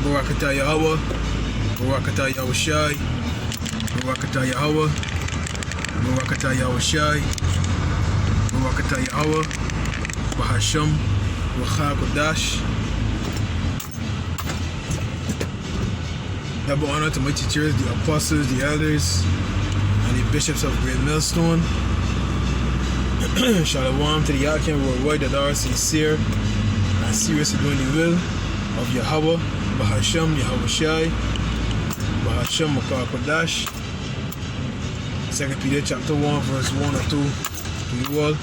Barakatah Yahweh, Barakatah Yahushai, Barakatah Yahweh, Barakatah Yahushai, Barakatah Yahweh, Bahasham, Ruach HaKodash. Double honor to my teachers, the apostles, the elders, and the bishops of Great Millstone. Shalom to the Yakim worldwide that are sincere and serious in doing the will of Yahweh, Bahasham, Yahushai, Bahasham, Ruach HaKodash. 2 Peter chapter 1, verse 1 or 2 to you all.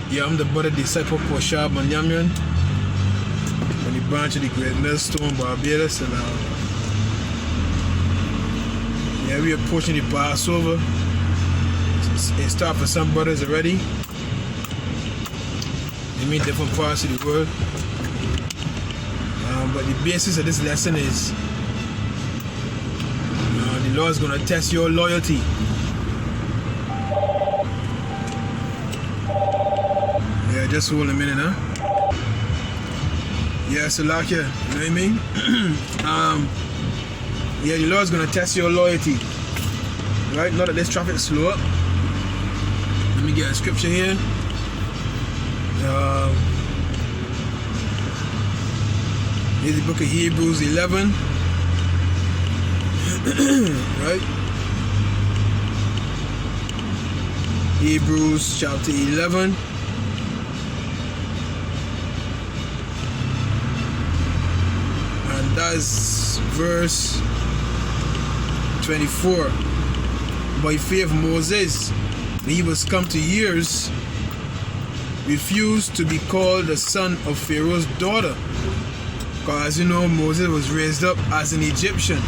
Yeah, I'm the brother disciple Koshab Manyamyan, from the branch of the Great Millstone, Barbados, and yeah, we're approaching the Passover. It started for some brothers already. They mean different parts of the world. But the basis of this lesson is the Lord is going to test your loyalty. Yeah, just hold a minute, huh? Yeah, Salakia, you know what I mean? Yeah, the Lord is going to test your loyalty. Right? Not that this traffic slow up. Let me get a scripture here. Here's the book of Hebrews 11. Right? Hebrews chapter 11. And that's verse 24. By faith Moses, when he was come to years, refused to be called the son of Pharaoh's daughter. Because as you know, Moses was raised up as an Egyptian.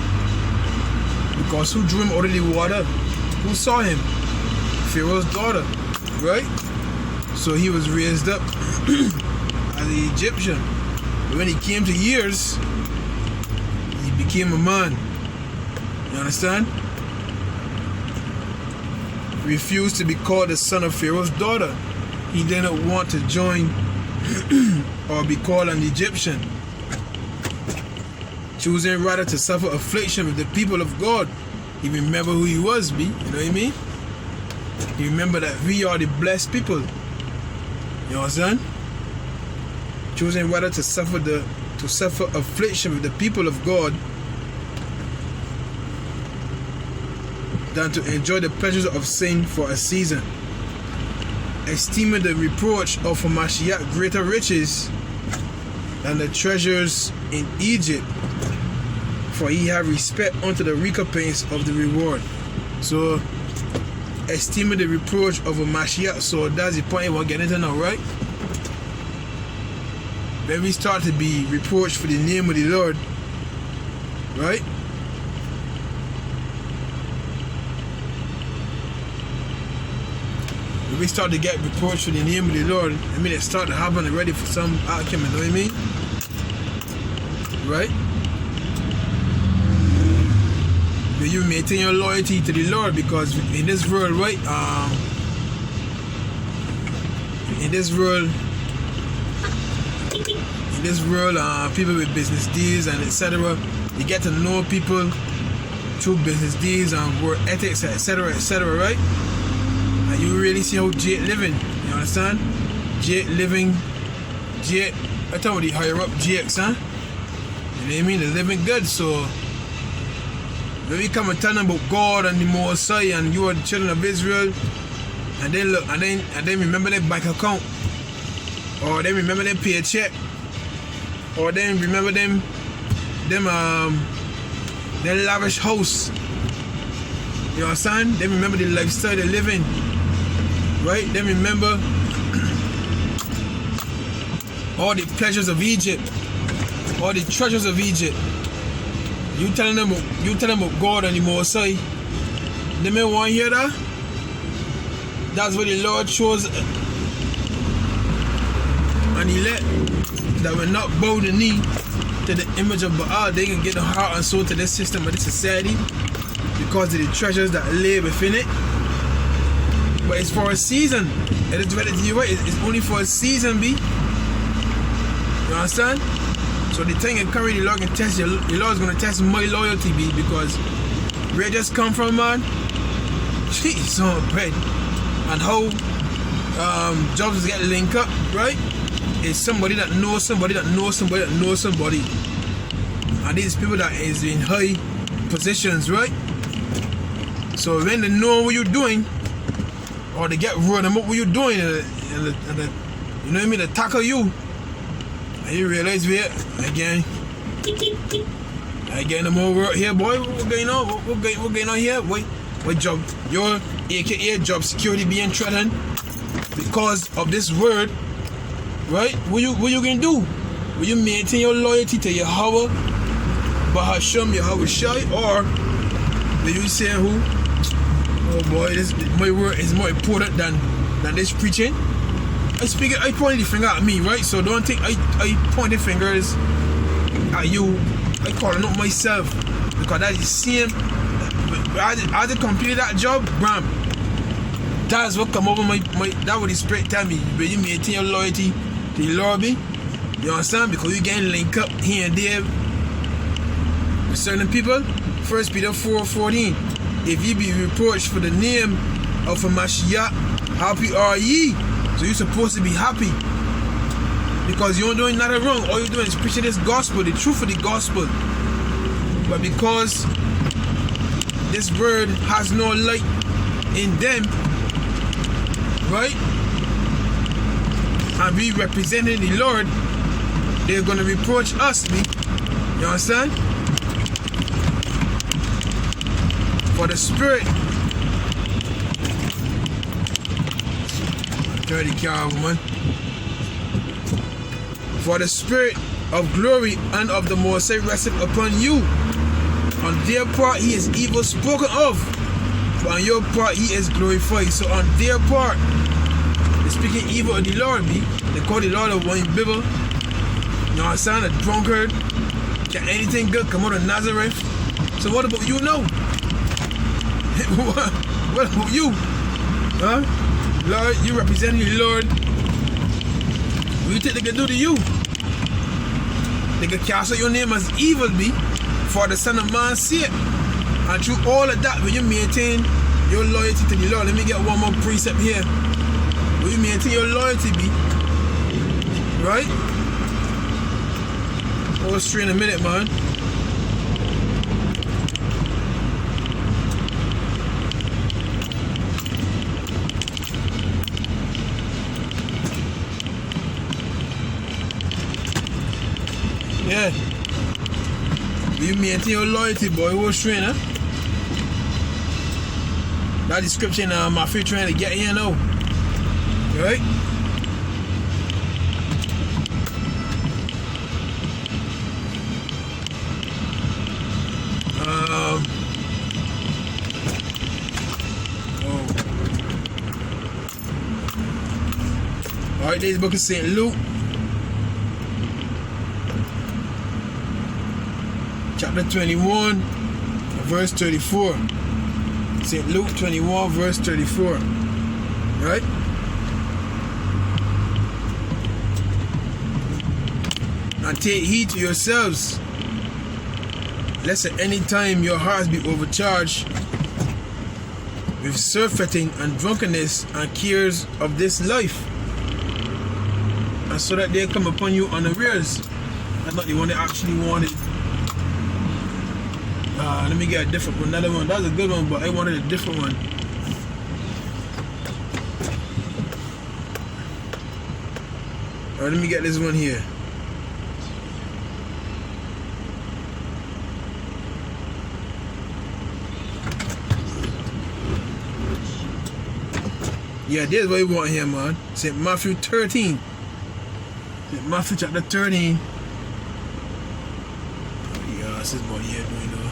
Because who drew him out of the water? Who saw him? Pharaoh's daughter, right? So he was raised up as an Egyptian. But when he came to years, he became a man. You understand? Refused to be called the son of Pharaoh's daughter. He didn't want to join or be called an Egyptian, choosing rather to suffer affliction with the people of God. He remember who he was, you know what I mean? He remember that we are the blessed people. You understand? Choosing rather to suffer affliction with the people of God than to enjoy the pleasures of sin for a season, esteeming the reproach of Mashiach greater riches than the treasures in Egypt, for he had respect unto the recompense of the reward. So, esteeming the reproach of a Mashiach, so that's the point we're getting into now, right? When we start to be reproached for the name of the Lord, right? When we start to get reproached for the name of the Lord, I mean, it start to happen already for some argument, you know what I mean? Right? But you maintain your loyalty to the Lord, because in this world, right? In this world, people with business deals and etc. You get to know people through business deals and work ethics, etc., right? And you really see how Jake living. You understand? Jake living, I talk about the higher up Jakes, huh? You know what I mean? They're living good. So when we come and tell them about God and the Mosai and you are the children of Israel, and then look, and then remember their bank account, or then remember their paycheck, or then remember their lavish house. You understand? Then remember the lifestyle they're living, right? Then remember all the pleasures of Egypt, all the treasures of Egypt. You telling them about God and the Mosai. They may want to hear that. That's what the Lord chose and elect, that will not bow the knee to the image of Baal. They can get the heart and soul to this system of this society because of the treasures that lay within it. But it's for a season. It is only for a season, B. You understand? So the thing is, currently the Lord can test your, the Lord is gonna test my loyalty, be, because where I just come from, man. Jeez, on bread. And how jobs get linked up, right? It's somebody that knows somebody that knows somebody that knows somebody. And these people that is in high positions, right? So when they know what you're doing, or they get word about what you're doing, and you know what I mean, they tackle you, and you realize, wait, again, the more work here, boy, what's going on? What's going on here? What job? Your AKA job security being threatened because of this word, right? What you gonna do? Will you maintain your loyalty to Yahweh, Bahasham, Yahweh Shai, or will you say who? Oh boy, my word is more important than this preaching. I point the finger at me, right? So don't think I point the fingers at you. I calling out myself, because that is the same. I just completed that job, bram. That's what come over my that what the Spirit tell me. But you maintain your loyalty to the Lord, be. You understand? Because you getting linked up here and there with certain people. 1 Peter 4:14. If ye be reproached for the name of a Mashiach, happy are ye. So you're supposed to be happy, because you're doing nothing wrong. All you're doing is preaching this gospel, the truth of the gospel. But because this word has no light in them, right? And we representing the Lord, they're going to reproach us, me. You understand? For the Spirit, dirty car, woman. For the Spirit of glory and of the Most High resteth upon you. On their part he is evil spoken of, but on your part he is glorified. So on their part, they're speaking evil of the Lord, be. They call the Lord a wine bibber. You understand? A drunkard. Can anything good come out of Nazareth? So what about you now? What about you? Huh? Lord, you represent the Lord. What do you think they can do to you? They can cast out your name as evil, be, for the Son of Man sake. And through all of that, will you maintain your loyalty to the Lord? Let me get one more precept here. Will you maintain your loyalty, be? Right? Go straight in a minute, man. Yeah. You maintain your loyalty, boy. What's trainer? That description, my free trying to get here now. Right? Alright, this book is St. Luke. Chapter 21, verse 34. St. Luke 21, verse 34. Right? And take heed to yourselves, lest at any time your hearts be overcharged with surfeiting and drunkenness and cares of this life, and so that they come upon you unawares. That's not the one they actually wanted. Let me get a different one. Another one. That was a good one, but I wanted a different one. Alright, let me get this one here. Yeah, this is what we want here, man. St. Matthew 13. St. Matthew chapter 13. Yeah, this is what here doing though.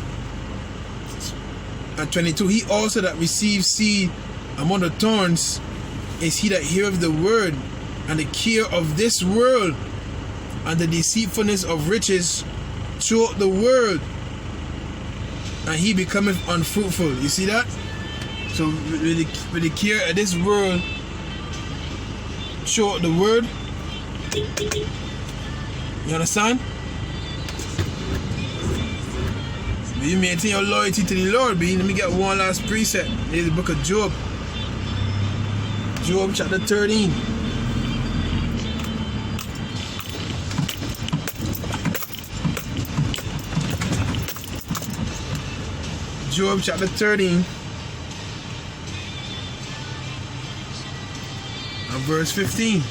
And 22. He also that receives seed among the thorns is he that heareth the word, and the care of this world and the deceitfulness of riches throughout the world, and he becometh unfruitful. You see that? So with the care of this world throughout the word, you understand? But you maintain your loyalty to the Lord, but let me get one last precept. Here's the book of Job. Job chapter 13. Job chapter 13 and verse 15.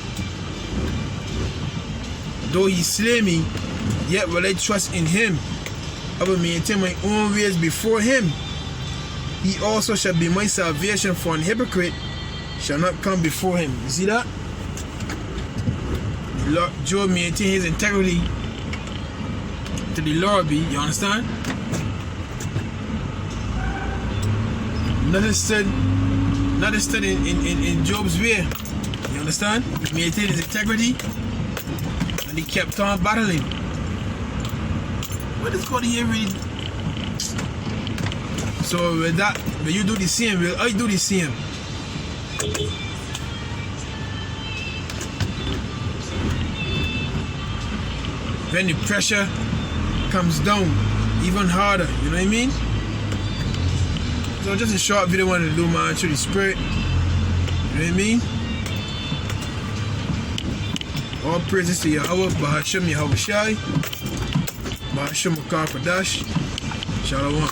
Though he slay me, yet will I trust in him. I will maintain my own ways before him. He also shall be my salvation, for an hypocrite shall not come before him. You see that? Job maintained his integrity to the Lord. You understand? Nothing stood in Job's way. You understand? He maintained his integrity and he kept on battling. What is God here really? So with that, when you do the same, will I do the same? When the pressure comes down even harder, you know what I mean? So just a short video I wanted to do, man, through the spirit. You know what I mean? All praises to Yahweh, Bahashem Yahweh Shai, Bahashem Makar Kadash, Shalom.